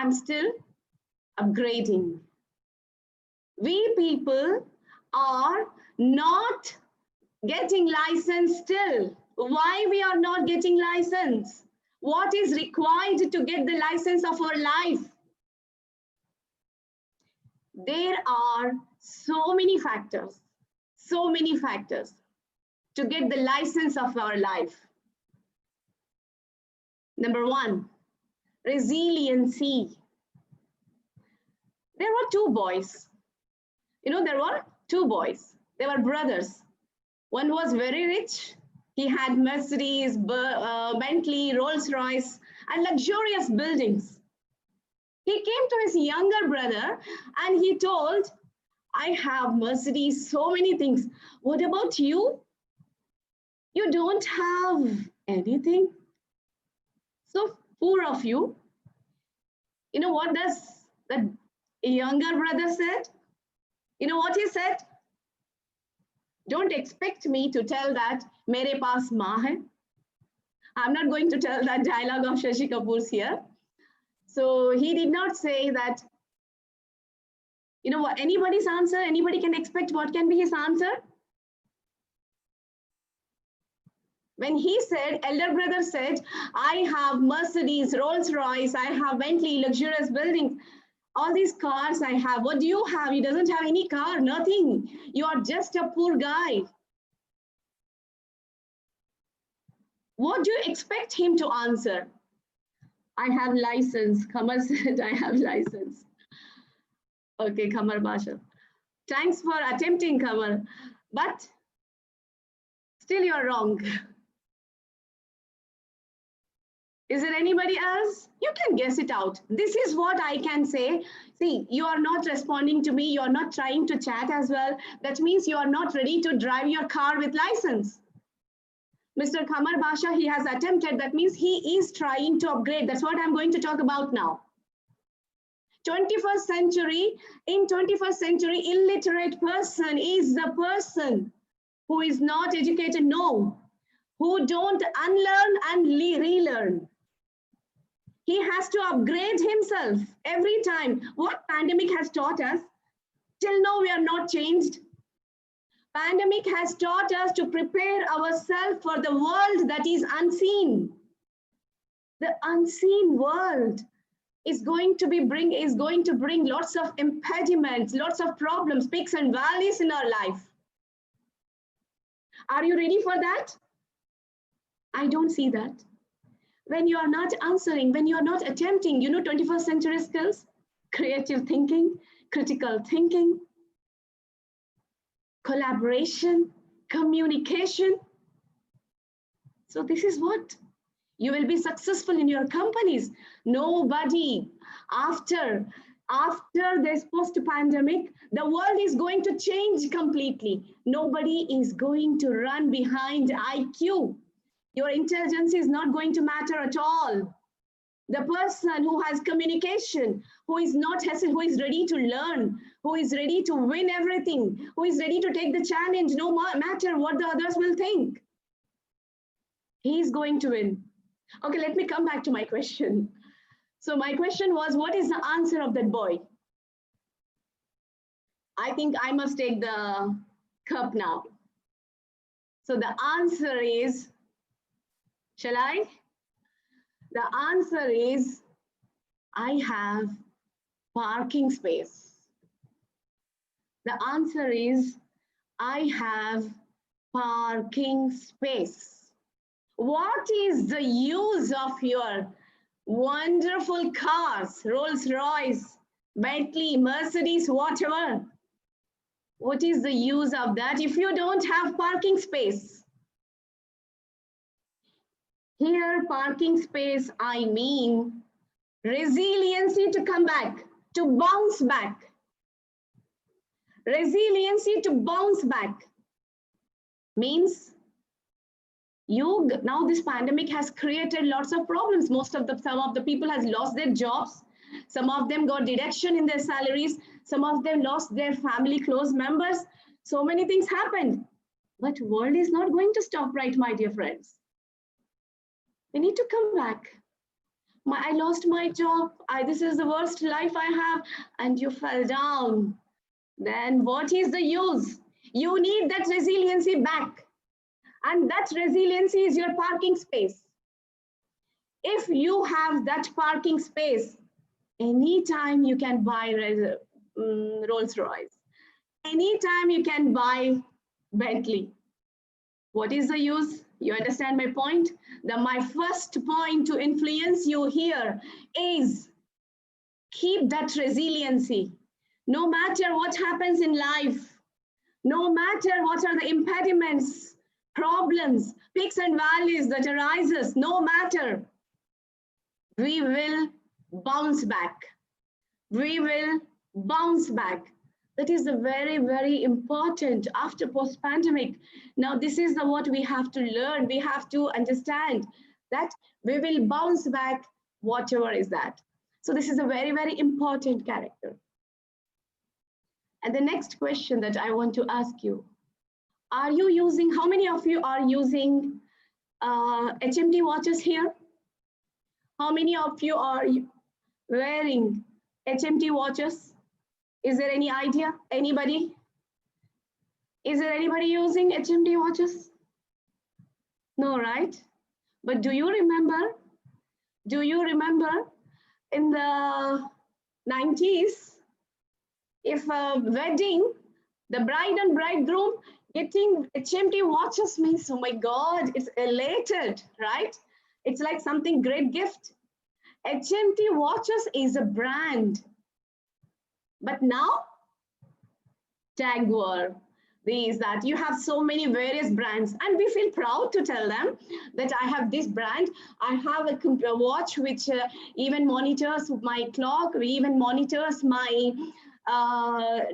I'm still upgrading. We people are not getting license still. Why we are not getting license? What is required to get the license of our life? There are so many factors to get the license of our life. Number one, resiliency. There were two boys. There were two boys. They were brothers. One was very rich. He had Mercedes, Bentley, Rolls-Royce, and luxurious buildings. He came to his younger brother and he told, I have Mercedes, so many things. What about you? You don't have anything. So poor of you. You know what does the younger brother said? You know what he said? Don't expect me to tell that mere paas maa hai. I'm not going to tell that dialogue of Shashi Kapoor's here. So he did not say that, what anybody's answer, anybody can expect what can be his answer. When he said, elder brother said, I have Mercedes, Rolls-Royce, I have Bentley, luxurious buildings, all these cars I have. What do you have? He doesn't have any car, nothing. You are just a poor guy. What do you expect him to answer? I have license. Kamar said, I have license. Okay, Kamar Basha. Thanks for attempting, Kamar. But still you're wrong. Is there anybody else? You can guess it out. This is what I can say. See, you are not responding to me. You are not trying to chat as well. That means you are not ready to drive your car with license. Mr. Kamar Basha, he has attempted. That means he is trying to upgrade. That's what I'm going to talk about now. 21st century, in 21st century, illiterate person is the person who is not educated, no, who don't unlearn and relearn. He has to upgrade himself every time. What pandemic has taught us, till now we are not changed. Pandemic has taught us to prepare ourselves for the world that is unseen. The unseen world is going to bring lots of impediments, lots of problems, peaks and valleys in our life. Are you ready for that? I don't see that. When you are not answering, when you are not attempting, 21st century skills, creative thinking, critical thinking, collaboration, communication. So this is what you will be successful in your companies. Nobody, after this post-pandemic, the world is going to change completely. Nobody is going to run behind IQ. Your intelligence is not going to matter at all. The person who has communication, who is not hesitant, who is ready to learn, who is ready to win everything, who is ready to take the challenge, no matter what the others will think, he is going to win. Okay, let me come back to my question. So my question was, what is the answer of that boy? I think I must take the cup now. So the answer is, shall I? The answer is, I have parking space. The answer is, I have parking space. What is the use of your wonderful cars, Rolls-Royce, Bentley, Mercedes, whatever? What is the use of that if you don't have parking space? Here, parking space, I mean resiliency to come back, to bounce back. Resiliency to bounce back means now this pandemic has created lots of problems. Some of the people has lost their jobs. Some of them got deduction in their salaries. Some of them lost their family close members. So many things happened. But world is not going to stop, right, my dear friends? We need to come back. I lost my job. This is the worst life I have. And you fell down. Then what is the use? You need that resiliency back. And that resiliency is your parking space. If you have that parking space, anytime you can buy Rolls Royce. Anytime you can buy Bentley. What is the use? You understand my point? My first point to influence you here is keep that resiliency. No matter what happens in life, no matter what are the impediments, problems, peaks and valleys that arises, no matter, we will bounce back. We will bounce back. That is the very, very important after post-pandemic. Now, this is what we have to learn. We have to understand that we will bounce back, whatever is that. So this is a very, very important character. And the next question that I want to ask you, are you using, how many of you are using HMT watches here? How many of you are wearing HMT watches? Is there any idea? Anybody? Is there anybody using HMT watches? No, right? But do you remember? Do you remember in the 90s, if a wedding, the bride and bridegroom getting HMT watches means, oh my God, it's elated, right? It's like something great gift. HMT watches is a brand. But now, Tag Heuer, these, that, you have so many various brands, and we feel proud to tell them that I have this brand. I have a watch which even monitors my clock, even monitors my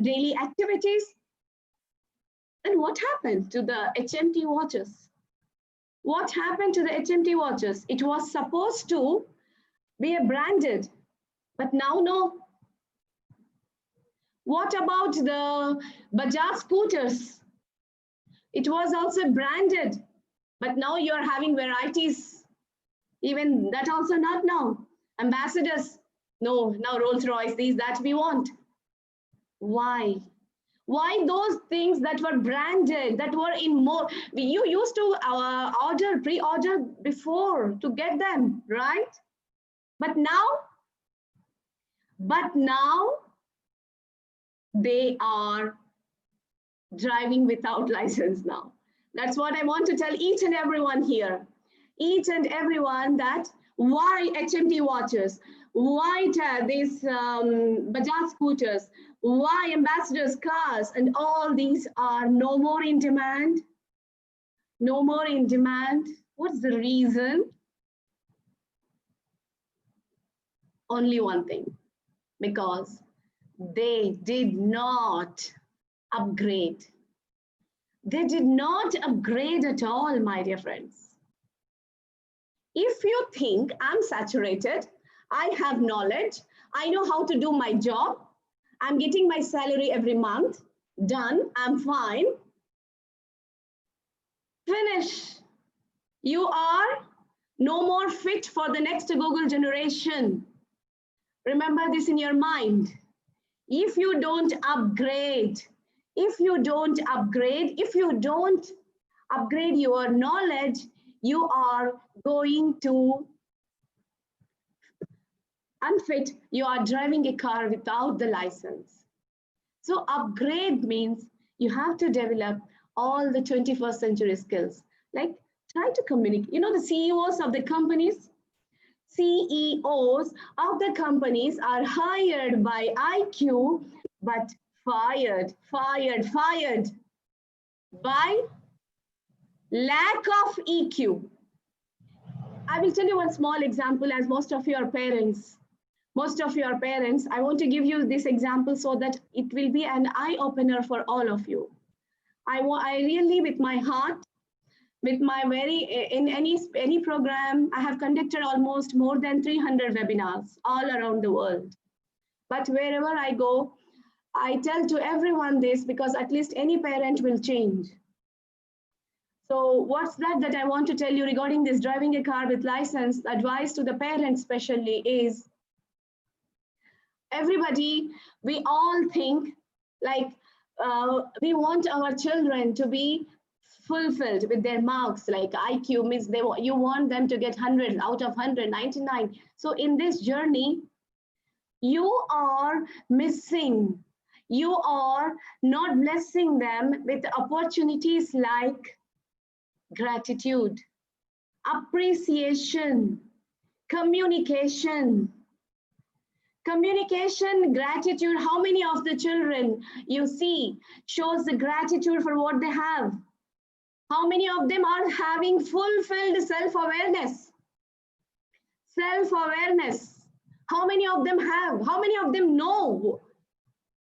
daily activities. And what happened to the HMT watches? What happened to the HMT watches? It was supposed to be a branded, but now no. What about the Bajaj scooters? It was also branded, but now you're having varieties. Even that also not now. Ambassadors, no, now Rolls-Royce, these, that we want. Why? Why those things that were branded, that were in more, you used to pre-order before to get them, right? But now, they are driving without license now. That's what I want to tell each and everyone here. Each and everyone that why HMT watches, why these Bajaj scooters, why ambassadors cars, and all these are no more in demand. No more in demand. What's the reason? Only one thing, because they did not upgrade. They did not upgrade at all, my dear friends. If you think I'm saturated, I have knowledge, I know how to do my job, I'm getting my salary every month, done, I'm fine, finish. You are no more fit for the next Google generation. Remember this in your mind. If you don't upgrade, if you don't upgrade your knowledge, you are going to unfit. You are driving a car without the license. So upgrade means you have to develop all the 21st century skills, like try to communicate. You know, the CEOs of the companies, CEOs of the companies are hired by IQ, but fired by lack of EQ. I will tell you one small example, as most of your parents, I want to give you this example so that it will be an eye opener for all of you. I really, with my heart, with my in any program, I have conducted almost more than 300 webinars all around the world. But wherever I go, I tell to everyone this, because at least any parent will change. So what's that I want to tell you regarding this driving a car with license? Advice to the parents especially is, everybody, we all think like we want our children to be fulfilled with their marks, like IQ means you want them to get 100 out of 100, 99. So in this journey, you are missing, you are not blessing them with opportunities like gratitude, appreciation, communication. Communication, gratitude. How many of the children you see shows the gratitude for what they have? How many of them are having fulfilled self-awareness? Self-awareness. How many of them have? How many of them know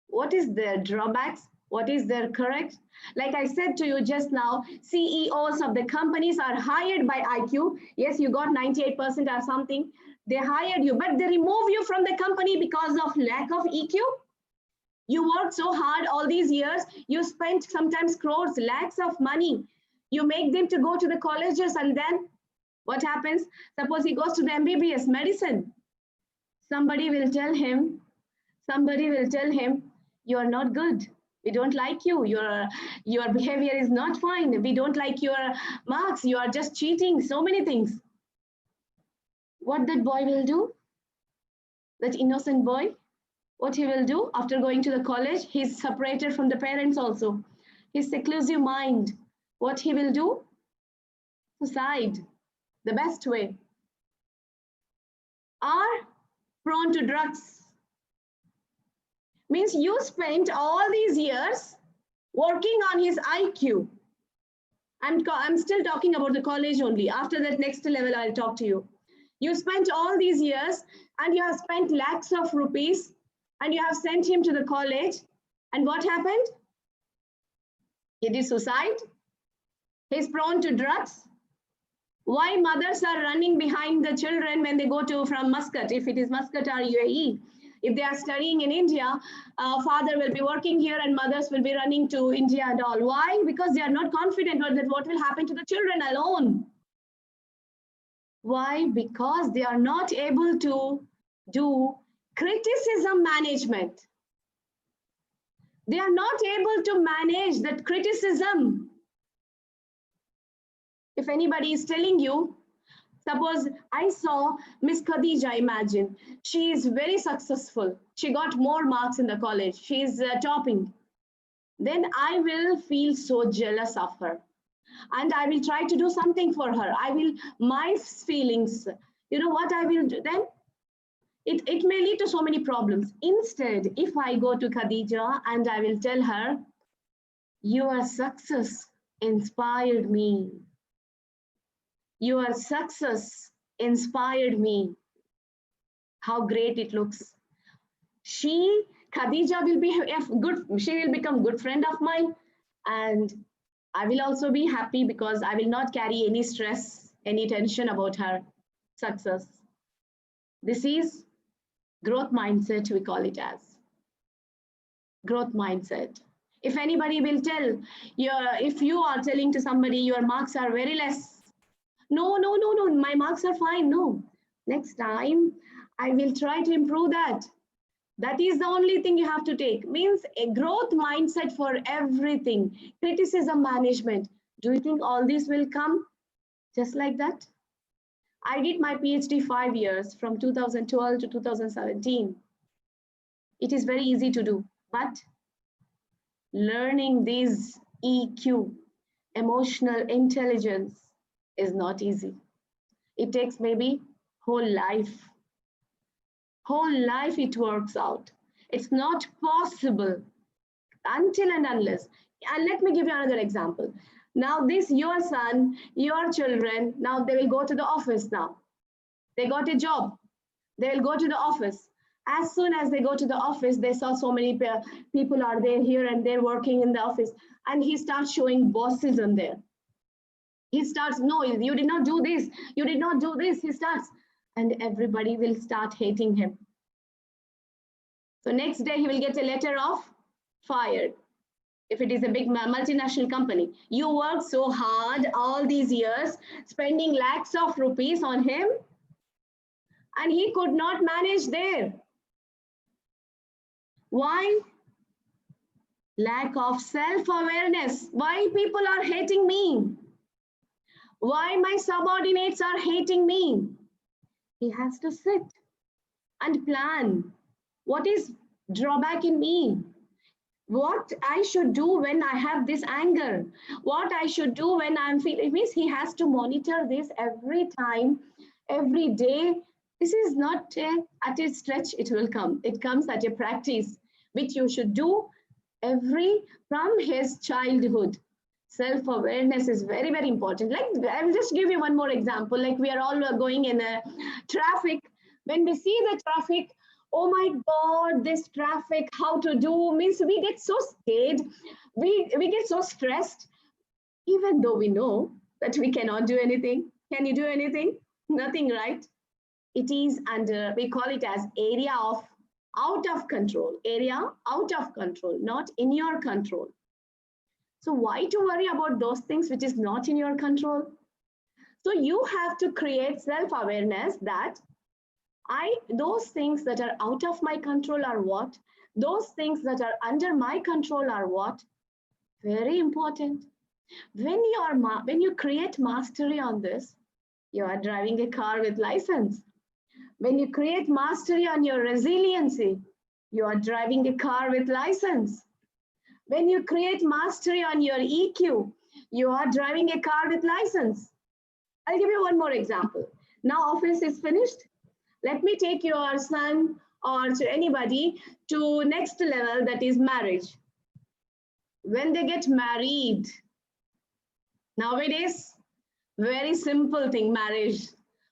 what is their drawbacks? What is their correct? Like I said to you just now, CEOs of the companies are hired by IQ. Yes, you got 98% or something. They hired you, but they remove you from the company because of lack of EQ. You worked so hard all these years. You spent sometimes crores, lakhs of money. You make them to go to the colleges, and then what happens? Suppose he goes to the MBBS medicine. Somebody will tell him, you are not good. We don't like you. Your behavior is not fine. We don't like your marks. You are just cheating. So many things. What that boy will do, that innocent boy, what he will do after going to the college, he's separated from the parents also. His seclusive mind, what he will do? Suicide, the best way. Are prone to drugs. Means you spent all these years working on his IQ. I'm still talking about the college only. After that next level, I'll talk to you. You spent all these years and you have spent lakhs of rupees and you have sent him to the college. And what happened? He did suicide. He's prone to drugs. Why mothers are running behind the children when they go to from Muscat, if it is Muscat or UAE. If they are studying in India, father will be working here and mothers will be running to India and all. Why? Because they are not confident that what will happen to the children alone. Why? Because they are not able to do criticism management. They are not able to manage that criticism. If anybody is telling you, suppose I saw Miss Khadija, imagine, she is very successful. She got more marks in the college. She is topping. Then I will feel so jealous of her. And I will try to do something for her. My feelings, you know what I will do then? It may lead to so many problems. Instead, if I go to Khadija and I will tell her, your success inspired me. Your success inspired me. How great it looks. Khadija will be she will become good friend of mine, and I will also be happy because I will not carry any stress, any tension about her success. This is growth mindset, we call it as. Growth mindset. If anybody will tell, if you are telling to somebody your marks are very less, no, my marks are fine, no. Next time, I will try to improve that. That is the only thing you have to take. Means a growth mindset for everything. Criticism management. Do you think all this will come just like that? I did my PhD 5 years from 2012 to 2017. It is very easy to do, but learning this EQ, emotional intelligence, is not easy. It takes maybe whole life. Whole life it works out. It's not possible until and unless. And let me give you another example. Now your son, your children, now they will go to the office now. They got a job. They will go to the office. As soon as they go to the office, they saw so many people are there here and they're working in the office. And he starts showing bossism there. He starts, no, you did not do this. You did not do this. He starts, and everybody will start hating him. So next day he will get a letter of fired. if it is a big multinational company, you work so hard all these years, spending lakhs of rupees on him, and he could not manage there. Why? Lack of self-awareness. Why people are hating me? Why my subordinates are hating me? He has to sit and plan. What is drawback in me? What I should do when I have this anger? What I should do when I'm feeling? It means he has to monitor this every time, every day. This is not at a stretch, it will come. It comes at a practice, which you should do from his childhood. Self-awareness is very, very important. Like, I will just give you one more example. Like, we are all going in a traffic. When we see the traffic, oh my God, this traffic, how to do, means we get so scared. We get so stressed, even though we know that we cannot do anything. Can you do anything? Nothing, right? It is under, we call it as area of out of control, not in your control. So why to worry about those things which is not in your control? So you have to create self-awareness that those things that are out of my control are what? Those things that are under my control are what? Very important. When you create mastery on this, you are driving a car with license. When you create mastery on your resiliency, you are driving a car with license. When you create mastery on your EQ, you are driving a car with license. I'll give you one more example. Now office is finished. Let me take your son or to anybody to next level, that is marriage. When they get married, nowadays, very simple thing, marriage.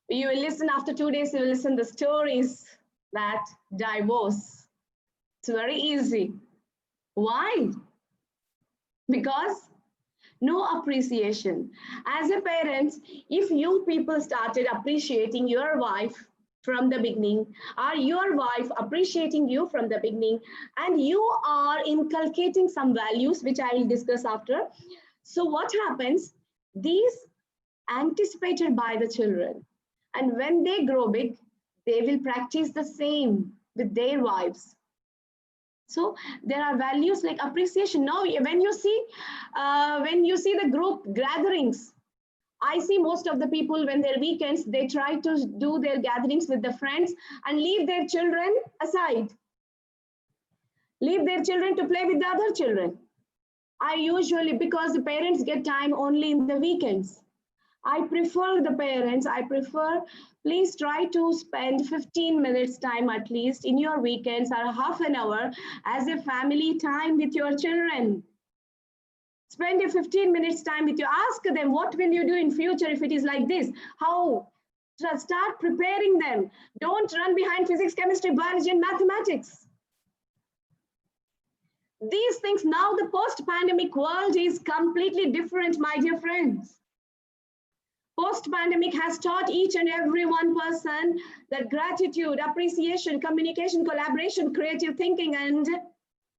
You will listen after 2 days, you will listen the stories that divorce. It's very easy. Why? Because no appreciation. As a parent, if you people started appreciating your wife from the beginning, or your wife appreciating you from the beginning, and you are inculcating some values, which I will discuss after. So what happens? These anticipated by the children. And when they grow big, they will practice the same with their wives. So there are values like appreciation. Now, when you see the group gatherings, I see most of the people when their weekends, they try to do their gatherings with the friends and leave their children aside. Leave their children to play with the other children. I usually, because the parents get time only in the weekends, I prefer the parents, please try to spend 15 minutes time at least in your weekends or half an hour as a family time with your children. Spend a 15 minutes time with you. Ask them, what will you do in future if it is like this? How? Start preparing them. Don't run behind physics, chemistry, biology, and mathematics. These things, now the post-pandemic world is completely different, my dear friends. Post-pandemic has taught each and every one person that gratitude, appreciation, communication, collaboration, creative thinking, and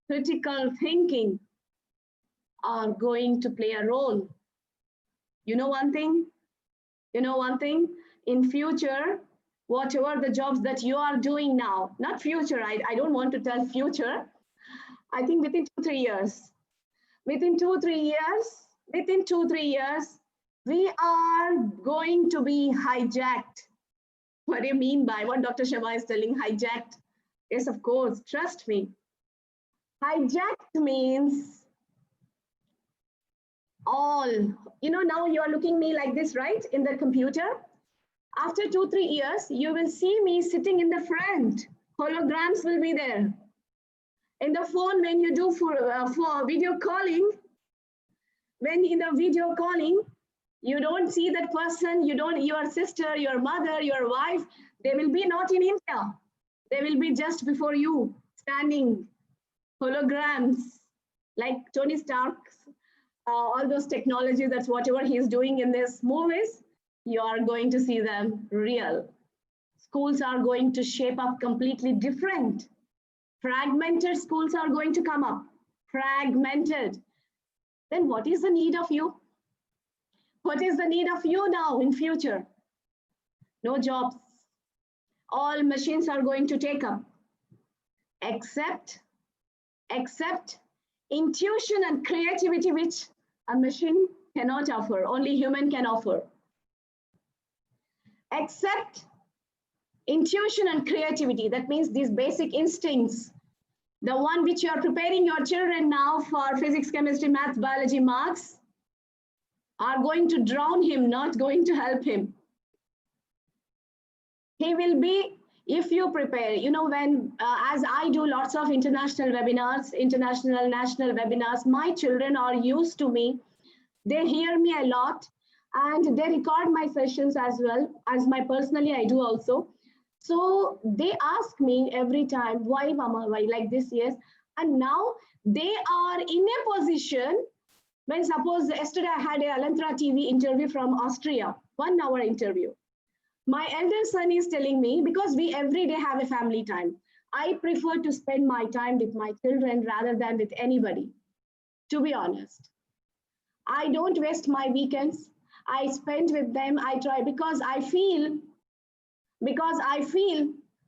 critical thinking are going to play a role. You know one thing? In future, whatever the jobs that you are doing now, not future, I don't want to tell future, I think within 2-3 years, within 2-3 years, we are going to be hijacked. What do you mean by what Dr. Sharma is telling, hijacked? Yes, of course, trust me. Hijacked means all, now you are looking me like this, right? In the computer. After 2-3 years, you will see me sitting in the front. Holograms will be there. In the phone, when you do for video calling, when in the video calling, you don't see that person, your sister, your mother, your wife, they will be not in India. They will be just before you, standing, holograms, like Tony Stark's, all those technologies, that's whatever he's doing in these movies, you are going to see them real. Schools are going to shape up completely different. Fragmented schools are going to come up, fragmented. then what is the need of you? What is the need of you now in future? No jobs. All machines are going to take up. Except intuition and creativity, which a machine cannot offer, only human can offer. Except intuition and creativity, that means these basic instincts, the one which you are preparing your children now for physics, chemistry, math, biology marks, are going to drown him, not going to help him. He will be, if you prepare, you know, when, as I do lots of international webinars, international, national webinars, my children are used to me. They hear me a lot and they record my sessions as well as my personally I do also. So they ask me every time, why mama, why like this, yes. And now they are in a position when suppose yesterday I had a Alantra TV interview from Austria, 1 hour interview. My elder son is telling me, because we every day have a family time, I prefer to spend my time with my children rather than with anybody, to be honest. I don't waste my weekends. I spend with them, I try, because I feel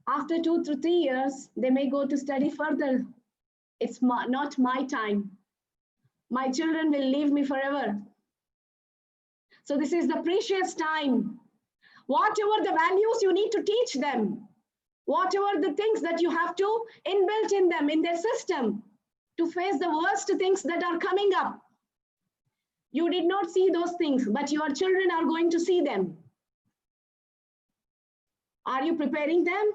after 2 to 3 years, they may go to study further. It's not my time. My children will leave me forever. So this is the precious time. Whatever the values you need to teach them, whatever the things that you have to inbuilt in them, in their system, to face the worst things that are coming up. You did not see those things, but your children are going to see them. Are you preparing them?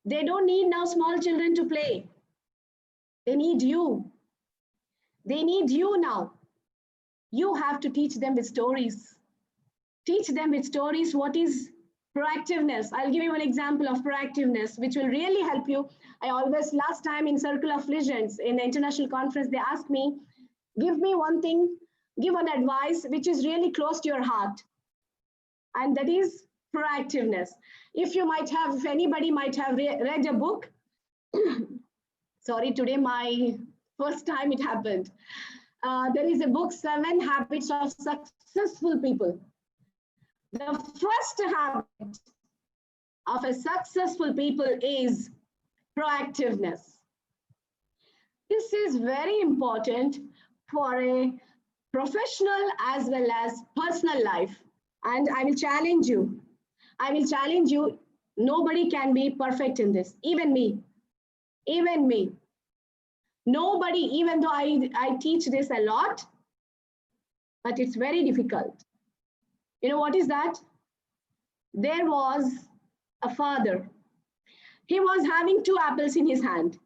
They don't need now small children to play. They need you. They need you now. You have to teach them with stories. Teach them with stories what is proactiveness. I'll give you an example of proactiveness, which will really help you. I always, last time in Circle of Legends, in the international conference, they asked me, give me one thing, give an advice which is really close to your heart. And that is proactiveness. If anybody might have read a book, sorry, today my first time it happened. There is a book, 7 Habits of Successful People. The first habit of a successful people is proactiveness. This is very important for a professional as well as personal life. And I will challenge you. Nobody can be perfect in this, even me. Nobody, even though I teach this a lot, but it's very difficult. You know what is that? There was a father. He was having 2 apples in his hand.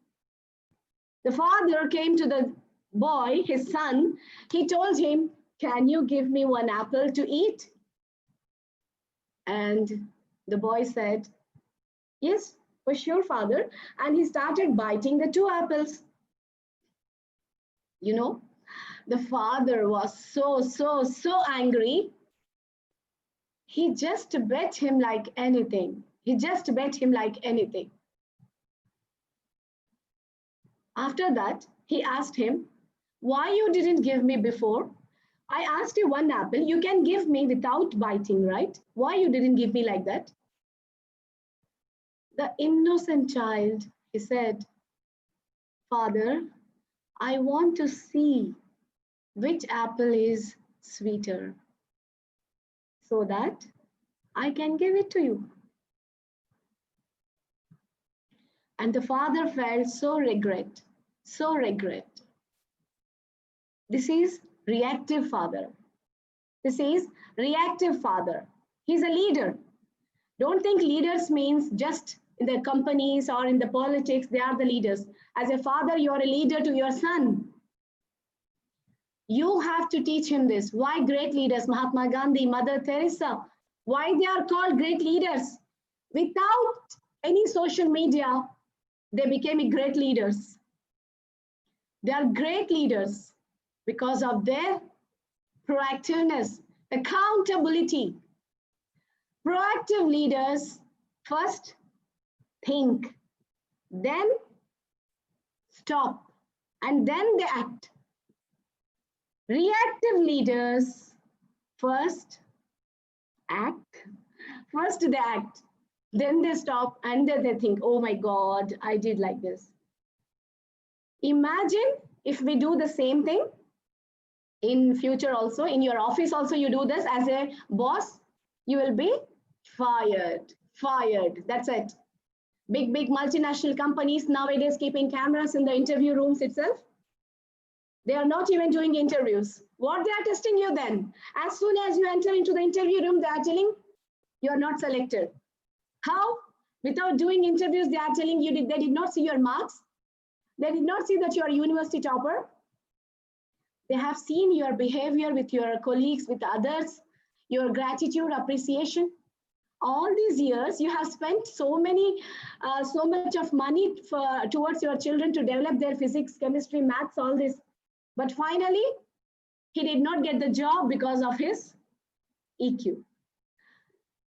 The father came to the boy, his son. He told him, can you give me 1 apple to eat? And the boy said, yes, for sure, father. And he started biting the 2 apples. You know, the father was so angry. He just bet him like anything. After that, he asked him, why you didn't give me before? I asked you 1 apple, you can give me without biting, right? Why you didn't give me like that? The innocent child, he said, Father, I want to see which apple is sweeter, so that I can give it to you. And the father felt so regret. This is reactive father. He's a leader. Don't think leaders means just in the companies or in the politics, they are the leaders. As a father, you are a leader to your son. You have to teach him this. Why great leaders? Mahatma Gandhi, Mother Teresa. Why they are called great leaders? Without any social media, they became great leaders. They are great leaders because of their proactiveness, accountability. Proactive leaders first think, then stop, and then they act. Reactive leaders first act, first they act, then they stop, and then they think, oh my God, I did like this. Imagine if we do the same thing in future also, in your office also, you do this as a boss, you will be fired. Fired. That's it. Big multinational companies nowadays keeping cameras in the interview rooms itself. They are not even doing interviews. What they are testing you then? As soon as you enter into the interview room, they are telling you are not selected. How? Without doing interviews, they are telling you they did not see your marks. They did not see that you are a university topper. They have seen your behavior with your colleagues, with others, your gratitude, appreciation. All these years, you have spent so much of money towards your children to develop their physics, chemistry, maths, all this. But finally, he did not get the job because of his EQ.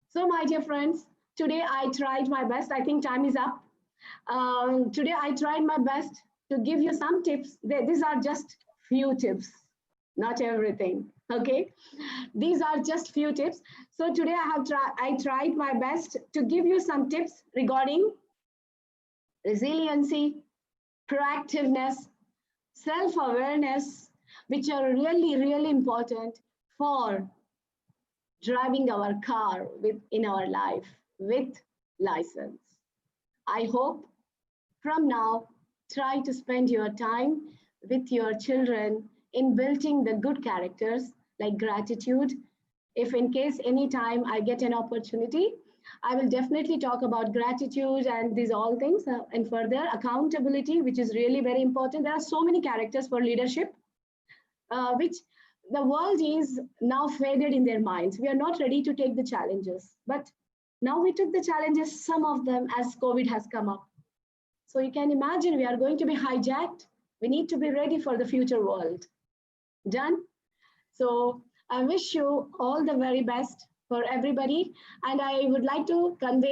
So, my dear friends, today I tried my best. I think time is up. Today I tried my best to give you some tips. These are just few tips, not everything. Okay, these are just few tips. So today I tried my best to give you some tips regarding resiliency, proactiveness, self-awareness, which are really important for driving our car in our life with license. I hope from now, try to spend your time with your children in building the good characters like gratitude. If in case any time I get an opportunity, I will definitely talk about gratitude and these all things and further accountability, which is really very important. There are so many characters for leadership, which the world is now faded in their minds. We are not ready to take the challenges, but now we took the challenges, some of them as COVID has come up. So you can imagine we are going to be hijacked. We need to be ready for the future world. Done? So I wish you all the very best for everybody. And I would like to convey